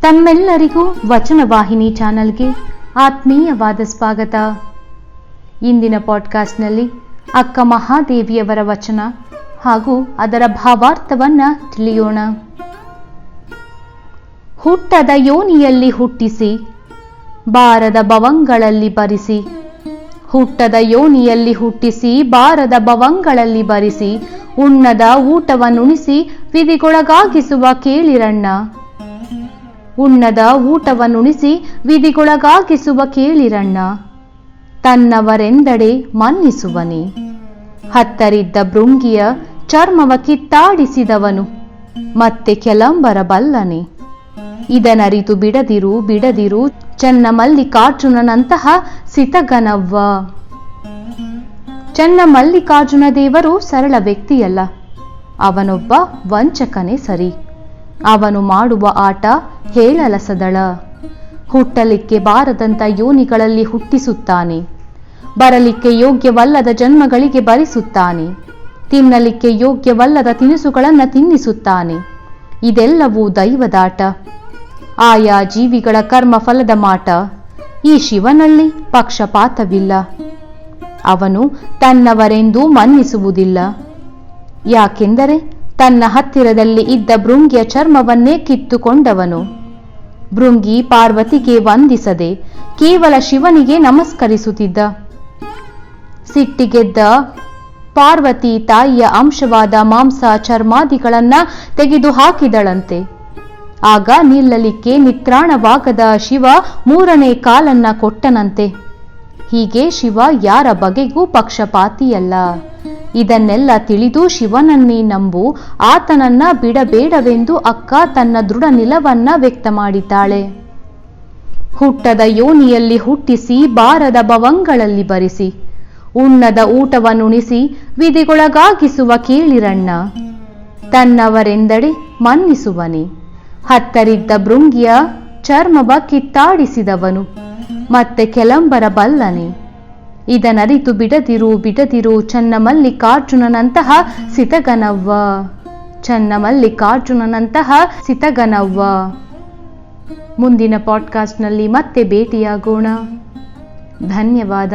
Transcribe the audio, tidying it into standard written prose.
ತಮ್ಮೆಲ್ಲರಿಗೂ ವಚನವಾಹಿನಿ ಚಾನಲ್ಗೆ ಆತ್ಮೀಯವಾದ ಸ್ವಾಗತ. ಇಂದಿನ ಪಾಡ್ಕಾಸ್ಟ್ನಲ್ಲಿ ಅಕ್ಕ ಮಹಾದೇವಿಯವರ ವಚನ ಹಾಗೂ ಅದರ ಭಾವಾರ್ಥವನ್ನ ತಿಳಿಯೋಣ. ಹುಟ್ಟದ ಯೋನಿಯಲ್ಲಿ ಹುಟ್ಟಿಸಿ, ಬಾರದ ಭವಂಗಳಲ್ಲಿ ಬರಿಸಿ. ಹುಟ್ಟದ ಯೋನಿಯಲ್ಲಿ ಹುಟ್ಟಿಸಿ, ಬಾರದ ಭವಂಗಳಲ್ಲಿ ಬರಿಸಿ. ಉಣ್ಣದ ಊಟವನ್ನುಣಿಸಿ, ವಿಧಿಗೊಳಗಾಗಿಸುವ ಕೇಳಿರಣ್ಣ. ಉಣ್ಣದ ಊಟವನ್ನುಣಿಸಿ, ವಿಧಿಗೊಳಗಾಗಿಸುವ ಕೇಳಿರಣ್ಣ. ತನ್ನವರೆಂದಡೆ ಮನ್ನಿಸುವನೆ. ಹತ್ತರಿದ್ದ ಭೃಂಗಿಯ ಚರ್ಮವ ಕಿತ್ತಾಡಿಸಿದವನು, ಮತ್ತೆ ಕೆಲಂಬರ ಬಲ್ಲನೆ. ಇದನರಿತು ಬಿಡದಿರು ಬಿಡದಿರು, ಚನ್ನಮಲ್ಲಿಕಾರ್ಜುನನಂತಹ ಸಿತಗನವ್ವ. ಚನ್ನಮಲ್ಲಿಕಾರ್ಜುನ ದೇವರು ಸರಳ ವ್ಯಕ್ತಿಯಲ್ಲ, ಅವನೊಬ್ಬ ವಂಚಕನೇ ಸರಿ. ಅವನು ಮಾಡುವ ಆಟ ಹೇಳಲಸದಳ. ಹುಟ್ಟಲಿಕ್ಕೆ ಬಾರದಂತ ಯೋನಿಗಳಲ್ಲಿ ಹುಟ್ಟಿಸುತ್ತಾನೆ. ಬರಲಿಕ್ಕೆ ಯೋಗ್ಯವಲ್ಲದ ಜನ್ಮಗಳಿಗೆ ಬರಿಸುತ್ತಾನೆ. ತಿನ್ನಲಿಕ್ಕೆ ಯೋಗ್ಯವಲ್ಲದ ತಿನಿಸುಗಳನ್ನು ತಿನ್ನಿಸುತ್ತಾನೆ. ಇದೆಲ್ಲವೂ ದೈವದಾಟ, ಆಯಾ ಜೀವಿಗಳ ಕರ್ಮ ಫಲದ ಮಾಟ. ಈ ಶಿವನಲ್ಲಿ ಪಕ್ಷಪಾತವಿಲ್ಲ. ಅವನು ತನ್ನವರೆಂದೂ ಮನ್ನಿಸುವುದಿಲ್ಲ. ಯಾಕೆಂದರೆ ತನ್ನ ಹತ್ತಿರದಲ್ಲಿ ಇದ್ದ ಭೃಂಗಿಯ ಚರ್ಮವನ್ನೇ ಕಿತ್ತುಕೊಂಡವನು. ಭೃಂಗಿ ಪಾರ್ವತಿಗೆ ವಂದಿಸದೆ ಕೇವಲ ಶಿವನಿಗೆ ನಮಸ್ಕರಿಸುತ್ತಿದ್ದ. ಸಿಟ್ಟಿಗೆದ್ದ ಪಾರ್ವತಿ ತಾಯಿಯ ಅಂಶವಾದ ಮಾಂಸ ಚರ್ಮಾದಿಗಳನ್ನ ತೆಗೆದು ಹಾಕಿದಳಂತೆ. ಆಗ ನಿಲ್ಲಲಿಕ್ಕೆ ನಿತ್ರಾಣವಾಗದ ಶಿವ ಮೂರನೇ ಕಾಲನ್ನ ಕೊಟ್ಟನಂತೆ. ಹೀಗೆ ಶಿವ ಯಾರ ಬಗೆಗೂ ಪಕ್ಷಪಾತಿಯಲ್ಲ. ಇದನ್ನೆಲ್ಲ ತಿಳಿದು ಶಿವನನ್ನೇ ನಂಬು, ಆತನನ್ನ ಬಿಡಬೇಡವೆಂದು ಅಕ್ಕ ತನ್ನ ದೃಢ ನಿಲವನ್ನ ವ್ಯಕ್ತ ಮಾಡಿದ್ದಾಳೆ. ಹುಟ್ಟದ ಯೋನಿಯಲ್ಲಿ ಹುಟ್ಟಿಸಿ, ಬಾರದ ಭವಂಗಳಲ್ಲಿ ಬರಿಸಿ. ಉಣ್ಣದ ಊಟವನ್ನುಣಿಸಿ, ವಿಧಿಗೊಳಗಾಗಿಸುವ ಕೇಳಿರಣ್ಣ. ತನ್ನವರೆಂದಡೆ ಮನ್ನಿಸುವನೆ. ಹತ್ತರಿದ್ದ ಭೃಂಗಿಯ ಚರ್ಮವ ಕಿತ್ತಾಡಿಸಿದವನು, ಮತ್ತೆ ಕೆಲಂಬರ ಬಲ್ಲನೆ. ಇದನರಿತು ಬಿಡದಿರು ಬಿಡದಿರು, ಚನ್ನಮಲ್ಲಿಕಾರ್ಜುನನಂತಹ ಸಿತಗನವ್ವ. ಚನ್ನಮಲ್ಲಿಕಾರ್ಜುನನಂತಹ ಸಿತಗನವ್ವ. ಮುಂದಿನ ಪಾಡ್ಕಾಸ್ಟ್ನಲ್ಲಿ ಮತ್ತೆ ಭೇಟಿಯಾಗೋಣ. ಧನ್ಯವಾದ.